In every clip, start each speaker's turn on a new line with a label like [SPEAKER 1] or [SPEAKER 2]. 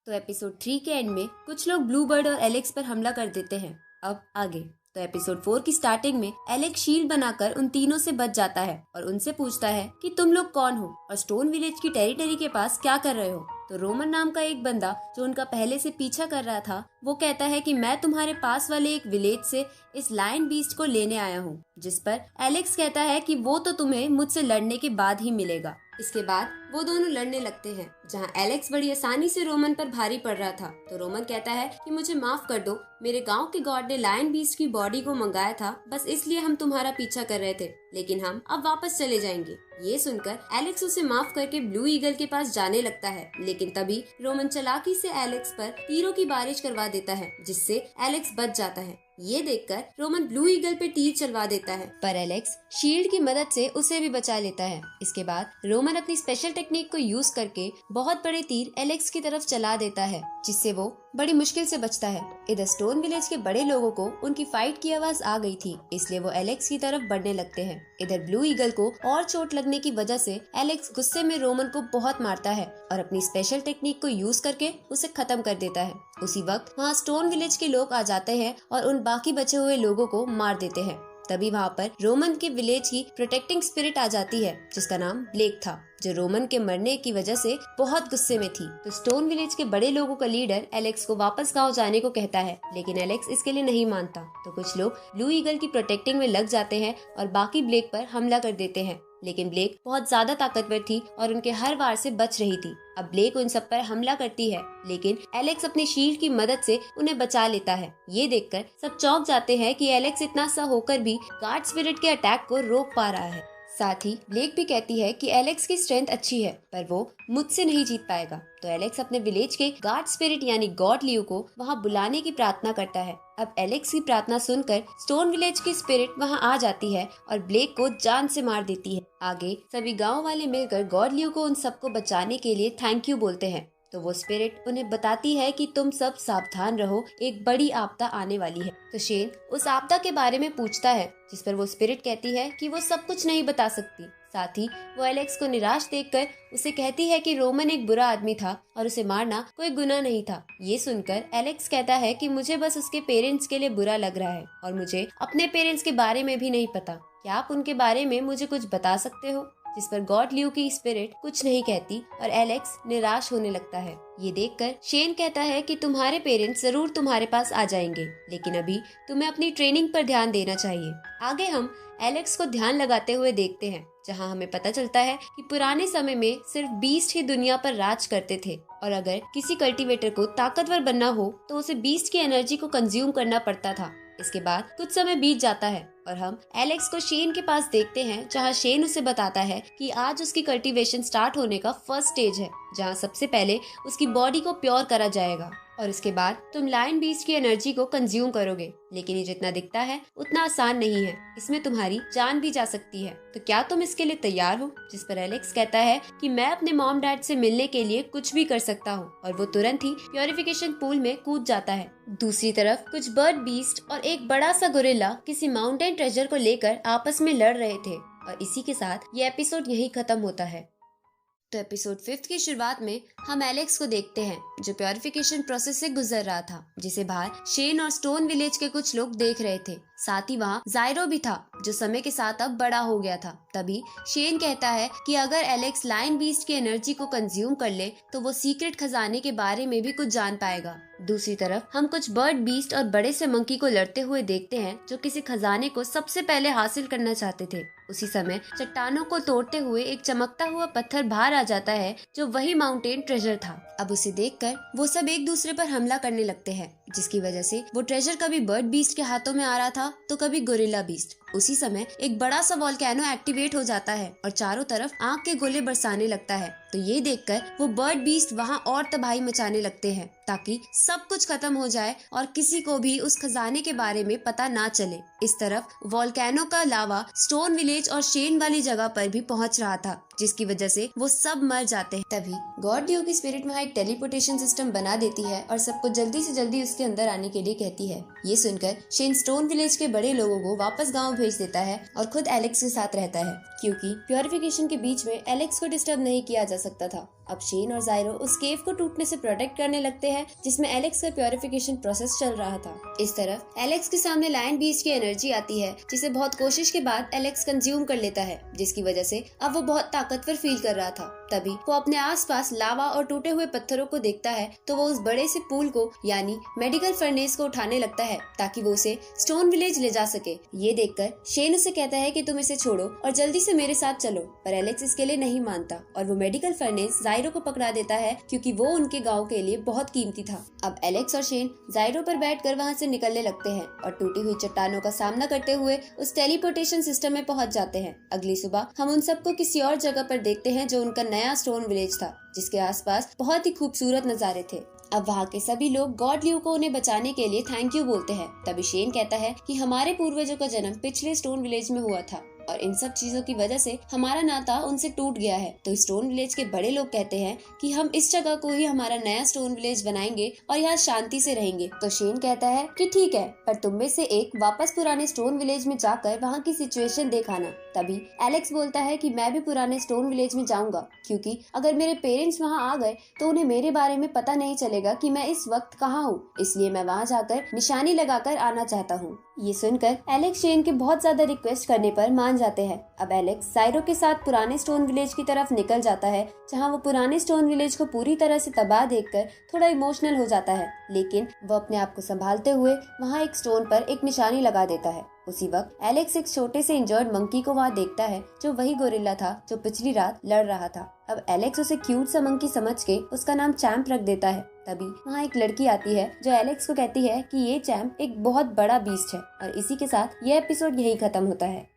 [SPEAKER 1] तो एपिसोड 3 के एंड में कुछ लोग ब्लू बर्ड और एलेक्स पर हमला कर देते हैं। अब आगे तो एपिसोड 4 की स्टार्टिंग में एलेक्स शील्ड बनाकर उन तीनों से बच जाता है और उनसे पूछता है कि तुम लोग कौन हो और स्टोन विलेज की टेरिटरी के पास क्या कर रहे हो। तो रोमन नाम का एक बंदा जो उनका पहले से पीछा कर रहा था वो कहता है कि मैं तुम्हारे पास वाले एक विलेज से इस लायन बीस्ट को लेने आया हूँ, जिस पर एलेक्स कहता है कि वो तो तुम्हें मुझसे लड़ने के बाद ही मिलेगा। इसके बाद वो दोनों लड़ने लगते हैं, जहां एलेक्स बड़ी आसानी से रोमन पर भारी पड़ रहा था। तो रोमन कहता है कि मुझे माफ कर दो, मेरे गांव के गॉड ने लायन बीस्ट की बॉडी को मंगाया था, बस इसलिए हम तुम्हारा पीछा कर रहे थे, लेकिन हम अब वापस चले जाएंगे। ये सुनकर एलेक्स उसे माफ करके ब्लू ईगल के पास जाने लगता है, लेकिन तभी रोमन चालाकी से एलेक्स पर तीरों की बारिश करवा देता है, जिससे एलेक्स बच जाता है। ये देखकर रोमन ब्लू ईगल पे तीर चलवा देता है, पर एलेक्स शील्ड की मदद से उसे भी बचा लेता है। इसके बाद रोमन अपनी स्पेशल टेक्निक को यूज करके बहुत बड़े तीर एलेक्स की तरफ चला देता है, जिससे वो बड़ी मुश्किल से बचता है। इधर स्टोन विलेज के बड़े लोगों को उनकी फाइट की आवाज आ गई थी, इसलिए वो एलेक्स की तरफ बढ़ने लगते हैं। इधर ब्लू ईगल को और चोट लगने की वजह से एलेक्स गुस्से में रोमन को बहुत मारता है और अपनी स्पेशल टेक्निक को यूज करके उसे खत्म कर देता है। उसी वक्त वहाँ स्टोन विलेज के लोग आ जाते हैं और उन बाकी बचे हुए लोगों को मार देते हैं। तभी वहाँ पर रोमन के विलेज की प्रोटेक्टिंग स्पिरिट आ जाती है, जिसका नाम ब्लेक था, जो रोमन के मरने की वजह से बहुत गुस्से में थी। तो स्टोन विलेज के बड़े लोगों का लीडर एलेक्स को वापस गांव जाने को कहता है, लेकिन एलेक्स इसके लिए नहीं मानता। तो कुछ लोग ब्लू ईगल की प्रोटेक्टिंग में लग जाते हैं और बाकी ब्लेक पर हमला कर देते हैं, लेकिन ब्लेक बहुत ज्यादा ताकतवर थी और उनके हर वार से बच रही थी। अब ब्लेक उन सब पर हमला करती है, लेकिन एलेक्स अपनी शील्ड की मदद से उन्हें बचा लेता है। ये देखकर सब चौंक जाते हैं कि एलेक्स इतना सा होकर भी गार्ड स्पिरिट के अटैक को रोक पा रहा है। साथ ही ब्लेक भी कहती है कि एलेक्स की स्ट्रेंथ अच्छी है, पर वो मुझसे नहीं जीत पाएगा। तो एलेक्स अपने विलेज के गार्ड स्पिरिट यानी गॉड लियो को वहाँ बुलाने की प्रार्थना करता है। अब एलेक्स की प्रार्थना सुनकर स्टोन विलेज की स्पिरिट वहाँ आ जाती है और ब्लेक को जान से मार देती है। आगे सभी गाँव वाले मिलकर गॉड लियो को उन सबको बचाने के लिए थैंक यू बोलते हैं। तो वो स्पिरिट उन्हें बताती है कि तुम सब सावधान रहो, एक बड़ी आपदा आने वाली है। तो शेन उस आपदा के बारे में पूछता है, जिस पर वो स्पिरिट कहती है कि वो सब कुछ नहीं बता सकती। साथ ही वो एलेक्स को निराश देखकर उसे कहती है कि रोमन एक बुरा आदमी था और उसे मारना कोई गुनाह नहीं था। ये सुनकर एलेक्स कहता है कि मुझे बस उसके पेरेंट्स के लिए बुरा लग रहा है और मुझे अपने पेरेंट्स के बारे में भी नहीं पता। क्या आप उनके बारे में मुझे कुछ बता सकते हो? जिस पर गॉड लियो की स्पिरिट कुछ नहीं कहती और एलेक्स निराश होने लगता है। ये देखकर शेन कहता है कि तुम्हारे पेरेंट्स जरूर तुम्हारे पास आ जाएंगे, लेकिन अभी तुम्हें अपनी ट्रेनिंग पर ध्यान देना चाहिए। आगे हम एलेक्स को ध्यान लगाते हुए देखते हैं, जहां हमें पता चलता है कि पुराने समय में सिर्फ बीस्ट ही दुनिया पर राज करते थे और अगर किसी कल्टीवेटर को ताकतवर बनना हो तो उसे बीस्ट की एनर्जी को कंज्यूम करना पड़ता था। इसके बाद कुछ समय बीत जाता है और हम एलेक्स को शेन के पास देखते हैं, जहां शेन उसे बताता है कि आज उसकी कल्टीवेशन स्टार्ट होने का फर्स्ट स्टेज है, जहां सबसे पहले उसकी बॉडी को प्योर करा जाएगा और इसके बाद तुम लायन बीस्ट की एनर्जी को कंज्यूम करोगे। लेकिन ये जितना दिखता है उतना आसान नहीं है, इसमें तुम्हारी जान भी जा सकती है। तो क्या तुम इसके लिए तैयार हो? जिस पर एलेक्स कहता है कि मैं अपने मॉम डैड से मिलने के लिए कुछ भी कर सकता हूँ और वो तुरंत ही प्योरिफिकेशन पूल में कूद जाता है। दूसरी तरफ कुछ बर्ड बीस्ट और एक बड़ा सा गोरिल्ला किसी माउंटेन ट्रेजर को लेकर आपस में लड़ रहे थे और इसी के साथ ये एपिसोड यही खत्म होता है। तो एपिसोड 5 की शुरुआत में हम एलेक्स को देखते हैं, जो प्योरिफिकेशन प्रोसेस से गुजर रहा था, जिसे बाहर शेन और स्टोन विलेज के कुछ लोग देख रहे थे। साथ ही वहाँ जायरो भी था, जो समय के साथ अब बड़ा हो गया था। तभी शेन कहता है कि अगर एलेक्स लायन बीस्ट की एनर्जी को कंज्यूम कर ले तो वो सीक्रेट खजाने के बारे में भी कुछ जान पाएगा। दूसरी तरफ हम कुछ बर्ड बीस्ट और बड़े से मंकी को लड़ते हुए देखते हैं, जो किसी खजाने को सबसे पहले हासिल करना चाहते थे। उसी समय चट्टानों को तोड़ते हुए एक चमकता हुआ पत्थर बाहर आ जाता है, जो वही माउंटेन ट्रेजर था। अब उसे देखकर वो सब एक दूसरे पर हमला करने लगते हैं, जिसकी वजह से वो ट्रेजर कभी बर्ड बीस्ट के हाथों में आ रहा था तो कभी गोरिल्ला बीस्ट। उसी समय एक बड़ा सा वोल्केनो एक्टिवेट हो जाता है और चारों तरफ आग के गोले बरसाने लगता है। तो ये देखकर वो बर्ड बीस्ट वहाँ और तबाही मचाने लगते हैं, ताकि सब कुछ खत्म हो जाए और किसी को भी उस खजाने के बारे में पता ना चले। इस तरफ वोल्केनो का लावा स्टोन विलेज और शेन वाली जगह पर भी पहुंच रहा था, जिसकी वजह से वो सब मर जाते हैं। तभी गॉड लियो की स्पिरिट वहाँ एक टेलीपोर्टेशन सिस्टम बना देती है और सबको जल्दी से जल्दी उसके अंदर आने के लिए कहती है। ये सुनकर शेन स्टोन विलेज के बड़े लोगों को वापस गाँव भेज देता है और खुद एलेक्स के साथ रहता है, क्योंकि प्योरिफिकेशन के बीच में एलेक्स को डिस्टर्ब नहीं किया जा सकता था। अब शेन और जायरो उस केव को टूटने से प्रोटेक्ट करने लगते हैं जिसमें एलेक्स का प्योरिफिकेशन प्रोसेस चल रहा था। इस तरफ एलेक्स के सामने लायन बीस्ट की एनर्जी आती है जिसे बहुत कोशिश के बाद एलेक्स कंज्यूम कर लेता है, जिसकी वजह से अब वो बहुत ताकतवर फील कर रहा था। तभी वो अपने आसपास लावा और टूटे हुए पत्थरों को देखता है तो वो उस बड़े से पूल को यानी मेडिकल फर्नेस को उठाने लगता है ताकि वो उसे स्टोन विलेज ले जा सके। ये देखकर शेन उसे कहता है कि तुम इसे छोड़ो और जल्दी से मेरे साथ चलो, पर एलेक्स इसके लिए नहीं मानता और वो मेडिकल फर्नेस जायरो को पकड़ा देता है क्योंकि वो उनके गाँव के लिए बहुत कीमती था। अब एलेक्स और शेन जायरो पर बैठकर वहाँ से निकलने लगते हैं और टूटी हुई चट्टानों का सामना करते हुए उस टेलीपोर्टेशन सिस्टम में पहुँच जाते हैं। अगली सुबह हम उन सबको किसी और जगह पर देखते हैं जो उनका नया स्टोन विलेज था, जिसके आसपास बहुत ही खूबसूरत नजारे थे। अब वहाँ के सभी लोग गॉड ल्यू को उन्हें बचाने के लिए थैंक यू बोलते हैं। तभी शेन कहता है कि हमारे पूर्वजों का जन्म पिछले स्टोन विलेज में हुआ था और इन सब चीजों की वजह से हमारा नाता उनसे टूट गया है। तो स्टोन विलेज के बड़े लोग कहते हैं कि हम इस जगह को ही हमारा नया स्टोन विलेज बनाएंगे और यहाँ शांति से रहेंगे। तो शेन कहता है कि ठीक है, पर तुम में से एक वापस पुराने स्टोन विलेज में जाकर वहाँ की सिचुएशन देखाना। तभी एलेक्स बोलता है कि मैं भी पुराने स्टोन विलेज में जाऊंगा, क्योंकि अगर मेरे पेरेंट्स वहाँ आ गए तो उन्हें मेरे बारे में पता नहीं चलेगा कि मैं इस वक्त कहाँ हूँ, इसलिए मैं वहाँ जाकर निशानी लगाकर आना चाहता हूँ। ये सुनकर एलेक्स शेन के बहुत ज्यादा रिक्वेस्ट करने पर मान जाते हैं। अब एलेक्स जायरो के साथ पुराने स्टोन विलेज की तरफ निकल जाता है, जहाँ वो पुराने स्टोन विलेज को पूरी तरह से तबाह देखकर थोड़ा इमोशनल हो जाता है, लेकिन वो अपने आप को संभालते हुए वहाँ एक स्टोन पर एक निशानी लगा देता है। उसी वक्त एलेक्स एक छोटे से इंजर्ड मंकी को वहाँ देखता है जो वही गोरिल्ला था जो पिछली रात लड़ रहा था। अब एलेक्स उसे क्यूट सा मंकी समझ के उसका नाम चैंप रख देता है। तभी वहाँ एक लड़की आती है जो एलेक्स को कहती है कि ये चैंप एक बहुत बड़ा बीस्ट है और इसी के साथ ये एपिसोड यही खत्म होता है।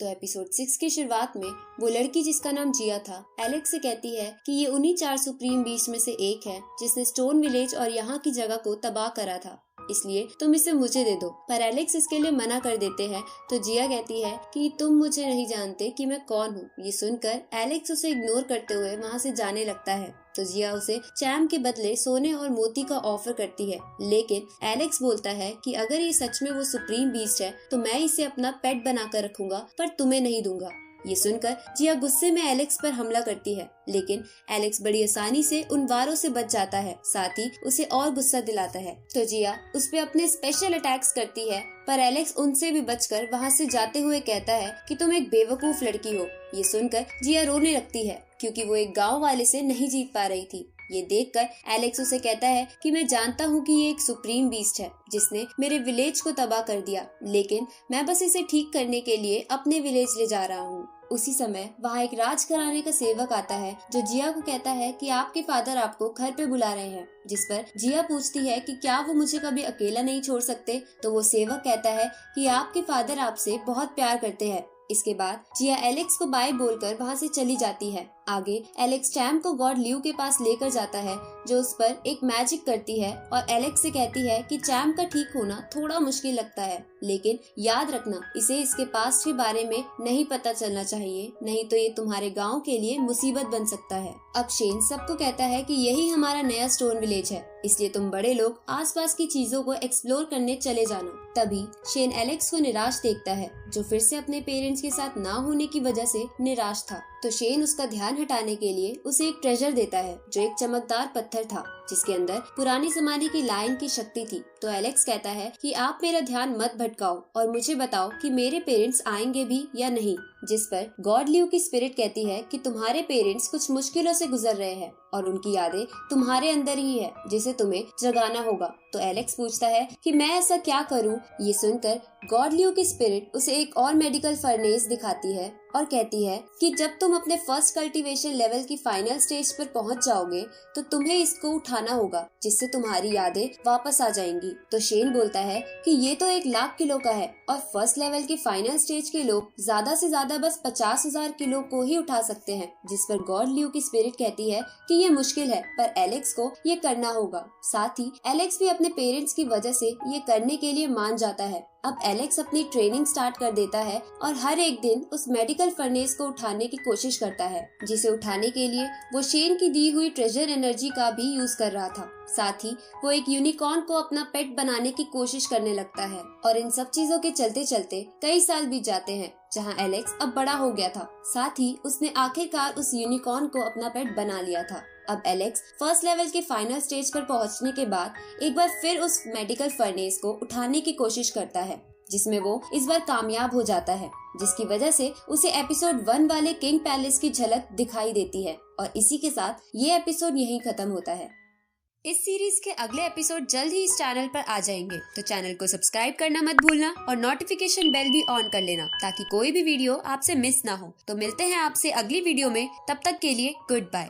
[SPEAKER 1] तो एपिसोड 6 की शुरुआत में वो लड़की जिसका नाम जिया था एलेक्स से कहती है कि ये उन्हीं 4 सुप्रीम बीस्ट में से एक है जिसने स्टोन विलेज और यहाँ की जगह को तबाह करा था, इसलिए तुम इसे मुझे दे दो। पर एलेक्स इसके लिए मना कर देते हैं। तो जिया कहती है कि तुम मुझे नहीं जानते कि मैं कौन हूँ। ये सुनकर एलेक्स उसे इग्नोर करते हुए वहाँ से जाने लगता है। तो जिया उसे चैम के बदले सोने और मोती का ऑफर करती है, लेकिन एलेक्स बोलता है कि अगर ये सच में वो सुप्रीम बीस्ट है तो मैं इसे अपना पेट बनाकर रखूंगा, पर तुम्हें नहीं दूंगा। ये सुनकर जिया गुस्से में एलेक्स पर हमला करती है, लेकिन एलेक्स बड़ी आसानी से उन वारों से बच जाता है, साथ ही उसे और गुस्सा दिलाता है। तो जिया उस पे अपने स्पेशल अटैक्स करती है, पर एलेक्स उनसे भी बचकर वहाँ से जाते हुए कहता है कि तुम एक बेवकूफ लड़की हो। ये सुनकर जिया रोने लगती है क्योंकि वो एक गाँव वाले से नहीं जीत पा रही थी। ये देखकर एलेक्स उसे कहता है कि मैं जानता हूँ कि ये एक सुप्रीम बीस्ट है जिसने मेरे विलेज को तबाह कर दिया, लेकिन मैं बस इसे ठीक करने के लिए अपने विलेज ले जा रहा हूँ। उसी समय वहाँ एक राजघराने का सेवक आता है जो जिया को कहता है कि आपके फादर आपको घर पे बुला रहे हैं, जिस पर जिया पूछती है कि क्या वो मुझे कभी अकेला नहीं छोड़ सकते। तो वो सेवक कहता है कि आपके फादर आपसे बहुत प्यार करते हैं। इसके बाद जिया एलेक्स को बाय बोलकर वहाँ से चली जाती है। आगे एलेक्स चैम्प को गॉड ल्यू के पास लेकर जाता है जो उस पर एक मैजिक करती है और एलेक्स से कहती है कि चैम्प का ठीक होना थोड़ा मुश्किल लगता है, लेकिन याद रखना इसे इसके पास्ट के बारे में नहीं पता चलना चाहिए, नहीं तो ये तुम्हारे गांव के लिए मुसीबत बन सकता है। अब शेन सबको कहता है कि यही हमारा नया स्टोन विलेज है, इसलिए तुम बड़े लोग आसपास की चीजों को एक्सप्लोर करने चले जाना। तभी शेन एलेक्स को निराश देखता है जो फिर से अपने पेरेंट्स के साथ ना होने की वजह से निराश था। तो शेन उसका ध्यान हटाने के लिए उसे एक ट्रेजर देता है जो एक चमकदार पत्थर था जिसके अंदर पुरानी जमाने की लायन की शक्ति थी। तो एलेक्स कहता है कि आप मेरा ध्यान मत भटकाओ और मुझे बताओ कि मेरे पेरेंट्स आएंगे भी या नहीं, जिस पर गॉड ल्यू की स्पिरिट कहती है कि तुम्हारे पेरेंट्स कुछ मुश्किलों से गुजर रहे हैं और उनकी यादें तुम्हारे अंदर ही है जिसे तुम्हें जगाना होगा। तो एलेक्स पूछता है कि मैं ऐसा क्या करूं? ये सुनकर गॉड ल्यू की स्पिरिट उसे एक और मेडिकल फर्नेस दिखाती है और कहती है कि जब तुम अपने फर्स्ट कल्टीवेशन लेवल की फाइनल स्टेज पर पहुंच जाओगे तो तुम्हें इसको उठाना होगा जिससे तुम्हारी यादें वापस आ जाएंगी। तो शेन बोलता है कि ये तो 1,00,000 किलो का है और फर्स्ट लेवल की फाइनल स्टेज के लोग ज्यादा से ज्यादा बस 50,000 किलो को ही उठा सकते हैं, जिस पर गॉड ल्यू की स्पिरिट कहती है कि ये मुश्किल है पर एलेक्स को ये करना होगा। साथ ही एलेक्स भी अपने पेरेंट्स की वजह से ये करने के लिए मान जाता है। अब एलेक्स अपनी ट्रेनिंग स्टार्ट कर देता है और हर एक दिन उस मेडिकल फर्नेस को उठाने की कोशिश करता है, जिसे उठाने के लिए वो शेन की दी हुई ट्रेजर एनर्जी का भी यूज कर रहा था। साथ ही वो एक यूनिकॉर्न को अपना पेट बनाने की कोशिश करने लगता है और इन सब चीजों के चलते चलते कई साल बीत जाते हैं। जहाँ एलेक्स अब बड़ा हो गया था। साथ ही उसने आखिरकार उस यूनिकॉर्न को अपना पेट बना लिया था। अब एलेक्स फर्स्ट लेवल के फाइनल स्टेज पर पहुंचने के बाद एक बार फिर उस मेडिकल फर्नेस को उठाने की कोशिश करता है, जिसमें वो इस बार कामयाब हो जाता है, जिसकी वजह से उसे एपिसोड 1 वाले किंग पैलेस की झलक दिखाई देती है। और इसी के साथ ये एपिसोड यहीं खत्म होता है। इस सीरीज के अगले एपिसोड जल्द ही इस चैनल पर आ जाएंगे, तो चैनल को सब्सक्राइब करना मत भूलना और नोटिफिकेशन बेल भी ऑन कर लेना ताकि कोई भी वीडियो आपसे मिस ना हो। तो मिलते हैं आपसे अगली वीडियो में, तब तक के लिए गुड बाय।